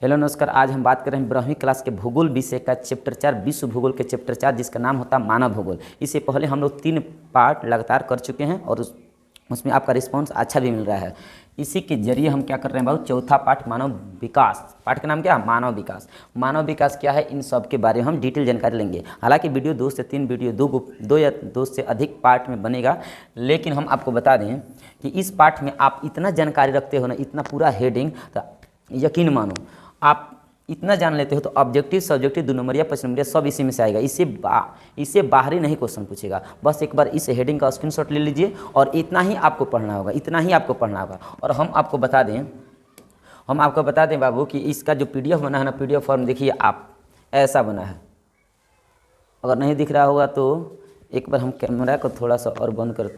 Hello नमस्कार। आज हम बात कर रहे हैं 12वीं क्लास के भूगोल विषय का चैप्टर 4 विश्व भूगोल के चैप्टर 4 जिसका नाम होता है मानव भूगोल। इससे पहले हम लोग 3 पार्ट लगातार कर चुके हैं और उसमें आपका रिस्पांस अच्छा भी मिल रहा है। इसी के जरिए हम क्या कर रहे हैं बाबू, चौथा पार्ट मानव विकास। पार्ट का नाम क्या है? मानव विकास। मानव विकास क्या है, इन सब के बारे में हम डिटेल जानकारी लेंगे। हालांकि वीडियो 2 से 3 वीडियो दो या 2 से अधिक पार्ट में बनेगा, लेकिन हम आपको बता दें कि इस पार्ट में आप इतना जानकारी रखते हो ना, इतना पूरा हेडिंग, तो यकीन मानो आप इतना जान लेते हो तो ऑब्जेक्टिव सब्जेक्टिव 2 नंबरिया 5 नंबरिया सब इसी में से आएगा। इससे बाहरी नहीं क्वेश्चन पूछेगा। बस एक बार इस हेडिंग का स्क्रीनशॉट ले लीजिए और इतना ही आपको पढ़ना होगा, इतना ही आपको पढ़ना होगा। और हम आपको बता दें बाबू कि इसका जो PDF बना है ना, PDF फॉर्म देखिए आप, ऐसा बना है। अगर नहीं दिख रहा होगा तो एक बार हम कैमरा को थोड़ा सा और बंद कर,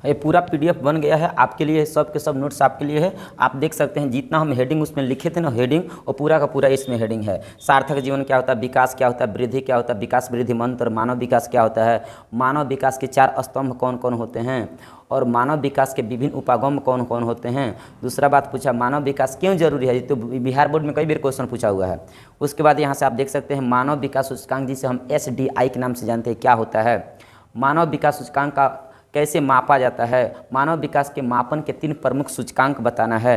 ये पूरा PDF बन गया है आपके लिए, सब के सब नोट्स आपके लिए है। आप देख सकते हैं जितना हम हेडिंग उसमें लिखे थे ना, हेडिंग और पूरा का पूरा इसमें हेडिंग है। सार्थक जीवन क्या होता है, विकास क्या होता है, वृद्धि क्या होता है, विकास वृद्धि मंत्र, मानव विकास क्या होता है, मानव विकास के 4 स्तंभ कौन कौन होते हैं, और मानव विकास के विभिन्न उपागम कौन कौन होते हैं। दूसरा बात पूछा, मानव विकास क्यों जरूरी है, तो बिहार बोर्ड में कई बार क्वेश्चन पूछा हुआ है। उसके बाद यहाँ से आप देख सकते हैं मानव विकास सूचकांक, जिसे हम SDI के नाम से जानते हैं, क्या होता है। मानव विकास सूचकांक का कैसे मापा जाता है, मानव विकास के मापन के 3 प्रमुख सूचकांक बताना है,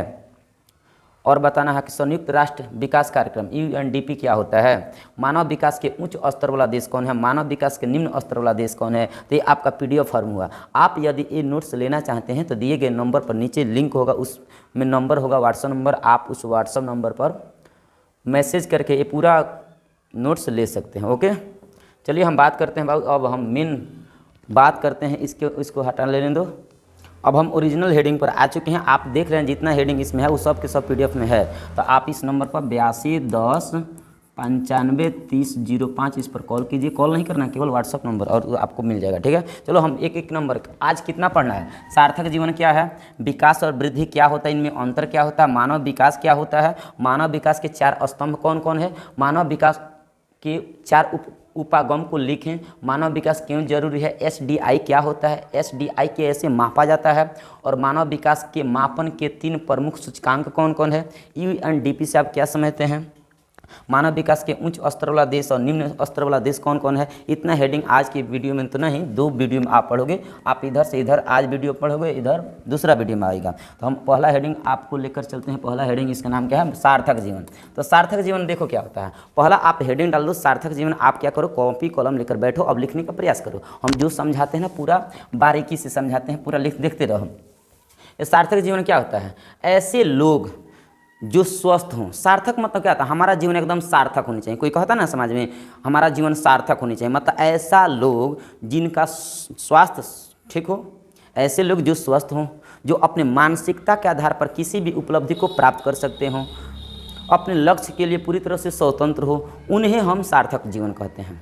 और बताना है कि संयुक्त राष्ट्र विकास कार्यक्रम UNDP क्या होता है, मानव विकास के उच्च स्तर वाला देश कौन है, मानव विकास के निम्न स्तर वाला देश कौन है। तो ये आपका PDF फॉर्म हुआ। आप यदि ये नोट्स लेना चाहते हैं तो दिए गए नंबर पर नीचे लिंक होगा, उसमें नंबर होगा व्हाट्सएप नंबर, आप उस व्हाट्सएप नंबर पर मैसेज करके ये पूरा नोट्स ले सकते हैं। ओके, चलिए हम बात करते हैं बाबू, अब हम मेन बात करते हैं। इसको हटा लेने दो। अब हम ओरिजिनल हेडिंग पर आ चुके हैं। आप देख रहे हैं जितना हेडिंग इसमें है वो सब के सब PDF में है। तो आप इस नंबर पर 82 10 95 30 05 इस पर कॉल कीजिए। कॉल नहीं करना, केवल व्हाट्सअप नंबर, और आपको मिल जाएगा। ठीक है, चलो हम एक एक नंबर, आज कितना पढ़ना है। सार्थक जीवन क्या है, विकास और वृद्धि क्या होता है, इनमें अंतर क्या होता है, मानव विकास क्या होता है, मानव विकास के 4 स्तंभ कौन कौन है, मानव विकास के 4 उपागम को लिखें, मानव विकास क्यों जरूरी है, SDI क्या होता है, SDI कैसे मापा जाता है, और मानव विकास के मापन के 3 प्रमुख सूचकांक कौन कौन है, UNDP से आप क्या समझते हैं, मानव विकास के उच्च स्तर वाला देश और निम्न स्तर वाला देश कौन कौन है। इतना हेडिंग आज की वीडियो में तो नहीं, 2 वीडियो में आप पढ़ोगे। आप इधर से इधर आज वीडियो पढ़ोगे, इधर दूसरा वीडियो में आएगा। तो हम पहला हेडिंग आपको लेकर चलते हैं। पहला हेडिंग इसका नाम क्या है, सार्थक जीवन। तो सार्थक जीवन देखो क्या होता है। पहला आप हेडिंग डाल दो सार्थक जीवन। आप क्या करो, कॉपी कलम लेकर बैठो, अब लिखने का प्रयास करो। हम जो समझाते हैं ना पूरा बारीकी से समझाते हैं, पूरा देखते रहो। ये सार्थक जीवन क्या होता है, ऐसे लोग जो स्वस्थ हों। सार्थक मतलब क्या होता है, हमारा जीवन एकदम सार्थक होनी चाहिए। कोई कहता है ना समाज में हमारा जीवन सार्थक होनी चाहिए, मतलब ऐसा लोग जिनका स्वास्थ्य ठीक हो, ऐसे लोग जो स्वस्थ हों, जो अपने मानसिकता के आधार पर किसी भी उपलब्धि को प्राप्त कर सकते हों, अपने लक्ष्य के लिए पूरी तरह से स्वतंत्र हो, उन्हें हम सार्थक जीवन कहते हैं।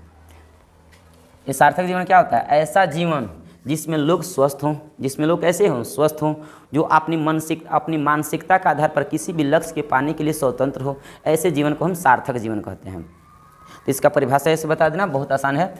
ये सार्थक जीवन क्या होता है, ऐसा जीवन जिसमें लोग स्वस्थ हों, जिसमें लोग ऐसे हों स्वस्थ हों, जो अपनी मानसिकता के आधार पर किसी भी लक्ष्य के पाने के लिए स्वतंत्र हो, ऐसे जीवन को हम सार्थक जीवन कहते हैं। तो इसका परिभाषा ऐसे बता देना, बहुत आसान है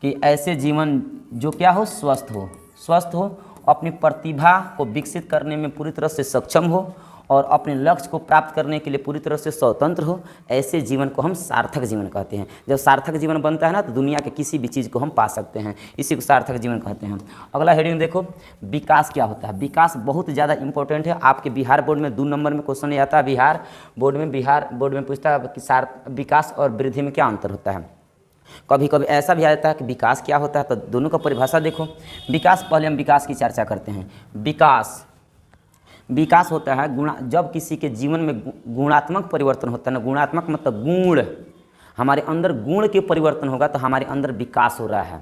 कि ऐसे जीवन जो क्या हो, स्वस्थ हो, अपनी प्रतिभा को विकसित करने में पूरी तरह से सक्षम हो और अपने लक्ष्य को प्राप्त करने के लिए पूरी तरह से स्वतंत्र हो, ऐसे जीवन को हम सार्थक जीवन कहते हैं। जब सार्थक जीवन बनता है ना, तो दुनिया के किसी भी चीज़ को हम पा सकते हैं, इसी को सार्थक जीवन कहते हैं। अगला हेडिंग देखो, विकास क्या होता है। विकास बहुत ज़्यादा इंपॉर्टेंट है। आपके बिहार बोर्ड में 2 नंबर में क्वेश्चन आता है। बिहार बोर्ड में पूछता है कि विकास और वृद्धि में क्या अंतर होता है। कभी कभी ऐसा भी आ जाता है कि विकास क्या होता है, तो दोनों का परिभाषा देखो। विकास, पहले हम विकास की चर्चा करते हैं। विकास होता है जब किसी के जीवन में गुणात्मक परिवर्तन होता है ना। गुणात्मक मतलब गुण, हमारे अंदर गुण के परिवर्तन होगा तो हमारे अंदर विकास हो रहा है।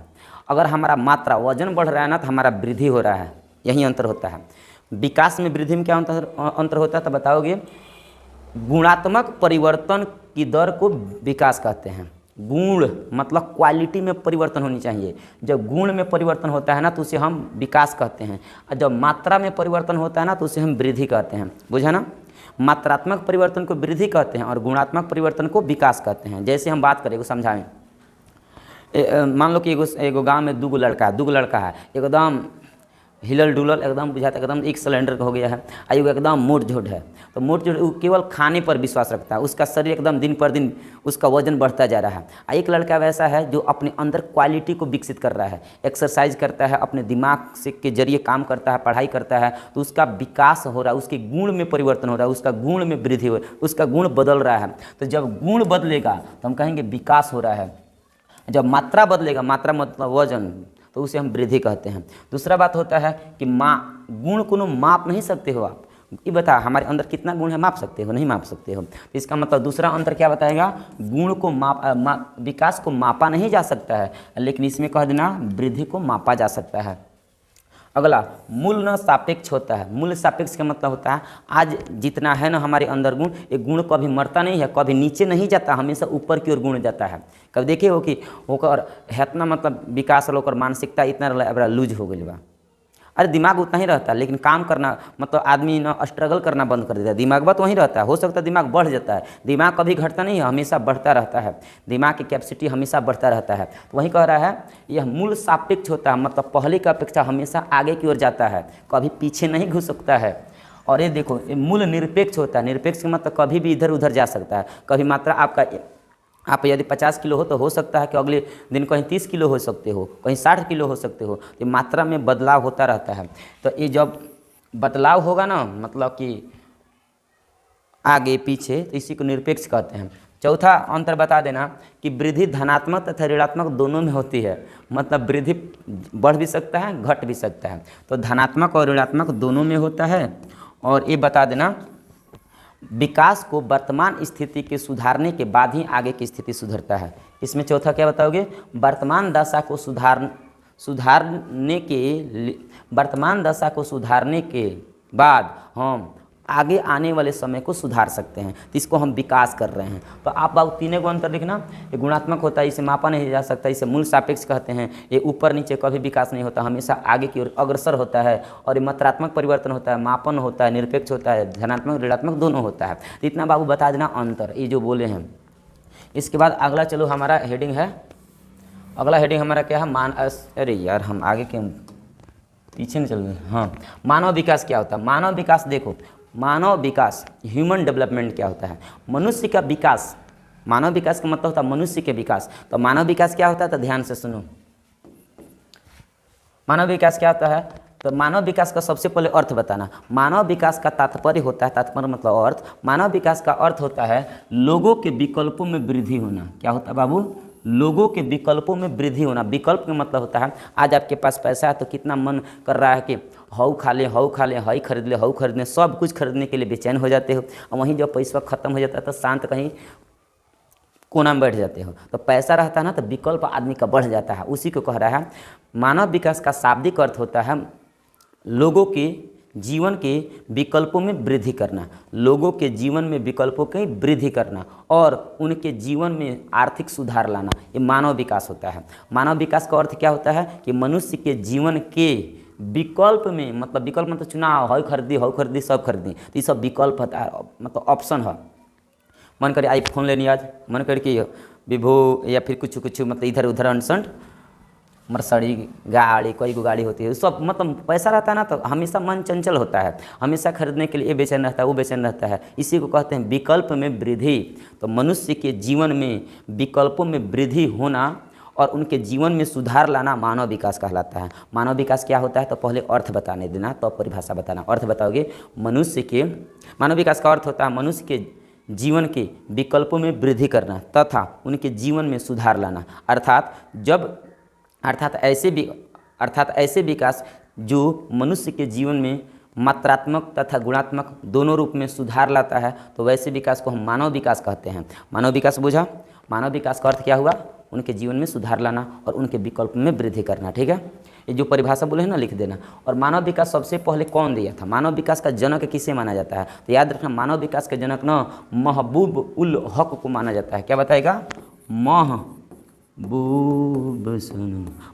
अगर हमारा मात्रा वजन बढ़ रहा है ना, तो हमारा वृद्धि हो रहा है। यही अंतर होता है। विकास में वृद्धि में क्या अंतर होता है, तो बताओगे। गुणात्मक परिवर्तन की दर को विकास कहते हैं। गुण मतलब क्वालिटी में परिवर्तन होनी चाहिए। जब गुण में परिवर्तन होता है ना, तो उसे हम विकास कहते हैं, और जब मात्रा में परिवर्तन होता है ना, तो उसे हम वृद्धि कहते हैं। बुझा ना, मात्रात्मक परिवर्तन को वृद्धि कहते हैं और गुणात्मक परिवर्तन को विकास कहते हैं। जैसे हम बात करें, समझाएं। मान लो कि एगो गांव में 2 लड़का है, एकदम हिलल डुलल एकदम बुझाता एकदम एक सिलेंडर का हो गया है। आयु एकदम मोट झोट है, तो मोट झोट वो केवल खाने पर विश्वास रखता है, उसका शरीर एकदम दिन पर दिन उसका वजन बढ़ता जा रहा है। एक लड़का वैसा है जो अपने अंदर क्वालिटी को विकसित कर रहा है, एक्सरसाइज करता है, अपने दिमाग से के जरिए काम करता है, पढ़ाई करता है, तो उसका विकास हो रहा है, उसके गुण में परिवर्तन हो रहा है, उसका गुण में वृद्धि हो, उसका गुण बदल रहा है। तो जब गुण बदलेगा तो हम कहेंगे विकास हो रहा है। जब मात्रा बदलेगा, मात्रा मतलब वजन, तो उसे हम वृद्धि कहते हैं। दूसरा बात होता है कि गुण को माप नहीं सकते हो आप। ये बता हमारे अंदर कितना गुण है, माप सकते हो? नहीं माप सकते हो। तो इसका मतलब दूसरा अंतर क्या बताएगा? गुण को विकास को मापा नहीं जा सकता है, लेकिन इसमें कह देना वृद्धि को मापा जा सकता है। अगला मूल न सापेक्ष होता है। मूल सापेक्ष का मतलब होता है आज जितना है ना हमारे अंदर गुण, एक गुण कभी मरता नहीं है, कभी नीचे नहीं जाता, हमेशा ऊपर की ओर गुण जाता है। कभी देखे हो कि होकर हेतना मतलब विकास होकर मानसिकता इतना लूज हो गई बा। अरे दिमाग उतना ही रहता है, लेकिन काम करना मतलब आदमी ना स्ट्रगल करना बंद कर देता है, दिमाग बात वहीं रहता है। हो सकता है दिमाग बढ़ जाता है, दिमाग कभी घटता नहीं है, हमेशा बढ़ता रहता है, दिमाग की कैपेसिटी हमेशा बढ़ता रहता है। तो वहीं कह रहा है यह मूल सापेक्ष होता है, मतलब पहले की अपेक्षा हमेशा आगे की ओर जाता है, कभी पीछे नहीं घुस सकता है। और ये देखो ये मूल निरपेक्ष होता है। निरपेक्ष का मतलब कभी भी इधर उधर जा सकता है। कभी मात्रा आप यदि 50 किलो हो तो हो सकता है कि अगले दिन कहीं 30 किलो हो सकते हो, कहीं 60 किलो हो सकते हो। तो मात्रा में बदलाव होता रहता है। तो ये जब बदलाव होगा ना, मतलब कि आगे पीछे, तो इसी को निरपेक्ष कहते हैं। चौथा अंतर बता देना कि वृद्धि धनात्मक तथा ऋणात्मक दोनों में होती है। मतलब वृद्धि बढ़ भी सकता है, घट भी सकता है। तो धनात्मक और ऋणात्मक दोनों में होता है। और ये बता देना विकास को वर्तमान स्थिति के सुधारने के बाद ही आगे की स्थिति सुधरता है। इसमें चौथा क्या बताओगे? वर्तमान दशा को सुधारने के बाद हम आगे आने वाले समय को सुधार सकते हैं। तो इसको हम विकास कर रहे हैं। तो आप बाबू तीनों को अंतर लिखना। ये गुणात्मक होता है, इसे मापा नहीं जा सकता, इसे मूल सापेक्ष कहते हैं। ये ऊपर नीचे कभी विकास नहीं होता, हमेशा आगे की ओर अग्रसर होता है। और ये मात्रात्मक परिवर्तन होता है, मापन होता है, निरपेक्ष होता है, धनात्मक ऋणात्मक दोनों होता है। तो इतना बाबू बता देना अंतर, ये जो बोले हैं। इसके बाद अगला चलो हमारा हेडिंग है, अगला हेडिंग हमारा क्या है? अरे यार हम आगे क्यों पीछे नहीं चल रहे? हाँ, मानव विकास क्या होता है? मानव विकास देखो, मानव विकास ह्यूमन डेवलपमेंट क्या होता है? मनुष्य का विकास। मानव विकास का मतलब होता है मनुष्य के विकास। तो मानव विकास क्या होता है? तो ध्यान से सुनो, मानव विकास क्या होता है? तो मानव विकास का सबसे पहले अर्थ बताना। मानव विकास का तात्पर्य होता है, तात्पर्य मतलब अर्थ, मानव विकास का अर्थ होता है लोगों के विकल्पों में वृद्धि होना। क्या होता है बाबू? लोगों के विकल्पों में वृद्धि होना। विकल्प का मतलब होता है आज आपके पास पैसा है तो कितना मन कर रहा है कि हऊ खा ले, हऊ खा ले, हई खरीद ले, हऊ खरीद ले, सब कुछ खरीदने के लिए बेचैन हो जाते हो। और वहीं जब पैसा खत्म हो जाता है तो शांत कहीं कोना में बैठ जाते हो। तो पैसा रहता है ना तो विकल्प आदमी का बढ़ जाता है। उसी को कह रहा है मानव विकास का शाब्दिक अर्थ होता है लोगों के जीवन के विकल्पों में वृद्धि करना, लोगों के जीवन में विकल्पों की वृद्धि करना और उनके जीवन में आर्थिक सुधार लाना, ये मानव विकास होता है। मानव विकास का अर्थ क्या होता है कि मनुष्य के जीवन के विकल्प में, मतलब विकल्प मतलब चुनाव, हई खरीदी सब खरीदी, तो ये सब विकल्प होता है, मतलब ऑप्शन है। मन करे आईफोन लेनी, आज मन करे कि विवो या फिर कुछ मतलब इधर उधर अनसंट मर्सडी गाड़ी, कोई को गाड़ी होती है, सब मतलब पैसा रहता है ना तो हमेशा मन चंचल होता है, हमेशा खरीदने के लिए ये बेचैन रहता है, वो बेचैन रहता है। इसी को कहते हैं विकल्प में वृद्धि। तो मनुष्य के जीवन में विकल्पों में वृद्धि होना और उनके जीवन में सुधार लाना मानव विकास कहलाता है। मानव विकास क्या होता है? तो पहले अर्थ बताने देना, तो परिभाषा बताना। अर्थ बताओगे मनुष्य के, मानव विकास का अर्थ होता है मनुष्य के जीवन के विकल्पों में वृद्धि करना तथा उनके जीवन में सुधार लाना। अर्थात ऐसे विकास जो मनुष्य के जीवन में मात्रात्मक तथा गुणात्मक दोनों रूप में सुधार लाता है, तो वैसे विकास को हम मानव विकास कहते हैं। मानव विकास बुझा? मानव विकास का अर्थ क्या हुआ? उनके जीवन में सुधार लाना और उनके विकल्प में वृद्धि करना। ठीक है, ये जो परिभाषा बोले हैं ना लिख देना। और मानव विकास सबसे पहले कौन दिया था? मानव विकास का जनक किसे माना जाता है? तो याद रखना मानव विकास के जनक ना महबूब उल हक को माना जाता है। क्या बताएगा?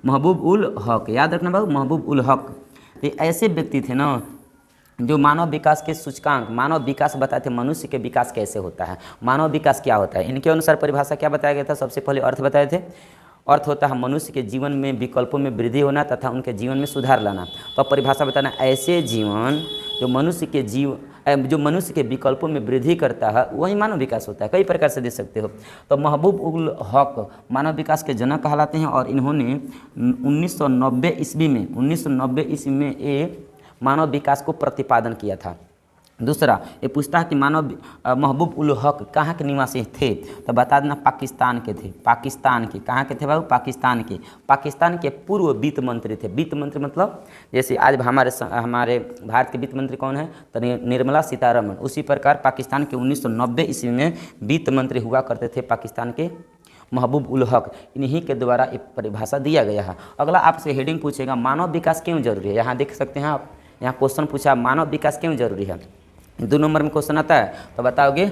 महबूब उल हक, याद रखना बाबू, महबूब उल हक। तो ऐसे व्यक्ति थे ना जो मानव विकास के सूचकांक, मानव विकास बताए थे, मनुष्य के विकास कैसे होता है, मानव विकास क्या होता है। इनके अनुसार परिभाषा क्या बताया गया था? सबसे पहले अर्थ बताए थे अर्थ होता है मनुष्य के जीवन में विकल्पों में वृद्धि होना तथा उनके जीवन में सुधार लाना। तो परिभाषा बताना, ऐसे जीवन जो मनुष्य के विकल्पों में वृद्धि करता है वही मानव विकास होता है। कई प्रकार से दे सकते हो। तो महबूब उल हक मानव विकास के जनक कहलाते हैं और इन्होंने 1990 ईस्वी में ये मानव विकास को प्रतिपादन किया था। दूसरा, ये पूछता है कि महबूब उल हक कहाँ के निवासी थे, तो बता देना पाकिस्तान के थे। पाकिस्तान के कहाँ के थे बाबू? पाकिस्तान के पूर्व वित्त मंत्री थे। वित्त मंत्री मतलब जैसे आज हमारे भारत के वित्त मंत्री कौन है, तो निर्मला सीतारमण। उसी प्रकार पाकिस्तान के 1990 ईस्वी में वित्त मंत्री हुआ करते थे पाकिस्तान के महबूब उल हक। इन्हीं के द्वारा एक परिभाषा दिया गया है। अगला आपसे हेडिंग पूछेगा, मानव विकास क्यों जरूरी है। यहाँ देख सकते हैं आप, यहाँ क्वेश्चन पूछा मानव विकास क्यों जरूरी है। 2 नंबर में क्वेश्चन आता है, तो बताओगे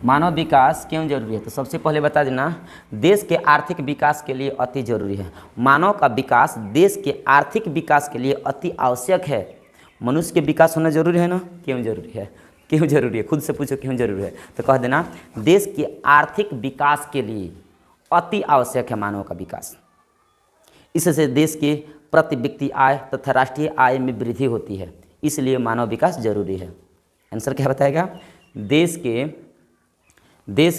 मानव विकास क्यों जरूरी है। तो सबसे पहले बता देना, देश के आर्थिक विकास के लिए अति जरूरी है। मानव का विकास देश के आर्थिक विकास के लिए अति आवश्यक है। मनुष्य के विकास होना जरूरी है ना। क्यों जरूरी है? क्यों जरूरी है? खुद से पूछो क्यों जरूरी है। तो कह देना, देश के आर्थिक विकास के लिए अति आवश्यक है मानव का विकास। इससे देश के प्रति व्यक्ति आय तथा राष्ट्रीय आय में वृद्धि होती है, इसलिए मानव विकास जरूरी है। आंसर क्या बताएगा? देश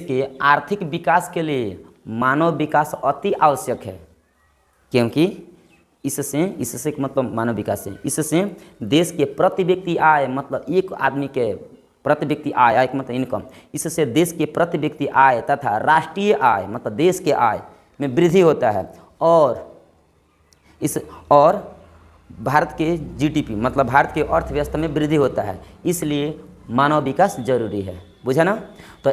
के आर्थिक विकास के लिए मानव विकास अति आवश्यक है, क्योंकि इससे मतलब मानव विकास से इससे देश के प्रति व्यक्ति आय मतलब एक आदमी के प्रति व्यक्ति आय का मतलब इनकम, इससे देश के प्रति व्यक्ति आय तथा राष्ट्रीय आय मतलब देश के आय में वृद्धि होता है और भारत के जीडीपी मतलब भारत के अर्थव्यवस्था में वृद्धि होता है। इसलिए मानव विकास जरूरी है। बुझा ना। तो